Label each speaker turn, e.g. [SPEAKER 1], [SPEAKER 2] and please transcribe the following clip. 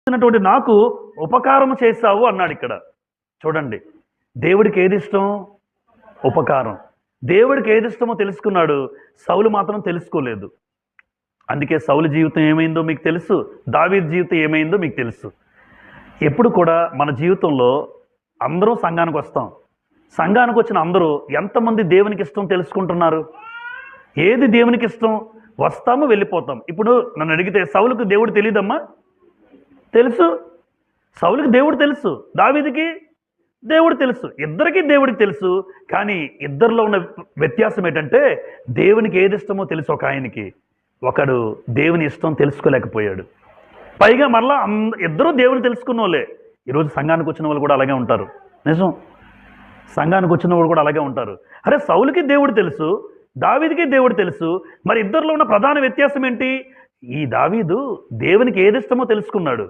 [SPEAKER 1] చేసినటువంటి నాకు ఉపకారం చేశావు అన్నాడు ఇక్కడ. చూడండి, దేవుడికి ఏది ఇష్టం? ఉపకారం. దేవుడికి ఏది ఇష్టమో తెలుసుకున్నాడు, సౌలు మాత్రం తెలుసుకోలేదు. అందుకే సౌలు జీవితం ఏమైందో మీకు తెలుసు, దావీదు జీవితం ఏమైందో మీకు తెలుసు. ఎప్పుడు కూడా మన జీవితంలో అందరూ సంఘానికి వస్తాం. సంఘానికి వచ్చిన అందరూ ఎంతమంది దేవునికి ఇష్టం తెలుసుకుంటున్నారు? ఏది దేవునికి ఇష్టం? వస్తాము, వెళ్ళిపోతాం. ఇప్పుడు నన్ను అడిగితే సౌలుకు దేవుడు తెలియదమ్మా? తెలుసు. సౌలుకి దేవుడు తెలుసు, దావీదుకి దేవుడు తెలుసు, ఇద్దరికీ దేవుడికి తెలుసు. కానీ ఇద్దరిలో ఉన్న వ్యత్యాసం ఏంటంటే దేవునికి ఏది ఇష్టమో తెలుసు ఒక ఆయనకి, ఒకడు దేవుని ఇష్టం తెలుసుకోలేకపోయాడు. పైగా మరలా ఇద్దరూ దేవుని తెలుసుకున్న వాళ్ళే. ఈరోజు సంఘానికి వచ్చిన వాళ్ళు కూడా అలాగే ఉంటారు. నిజం, సంఘానికి వచ్చిన వాళ్ళు కూడా అలాగే ఉంటారు. అరే, సౌలుకి దేవుడు తెలుసు, దావీదుకి దేవుడు తెలుసు, మరి ఇద్దరిలో ఉన్న ప్రధాన వ్యత్యాసం ఏంటి? ఈ దావీదు దేవునికి ఏది ఇష్టమో తెలుసుకున్నాడు.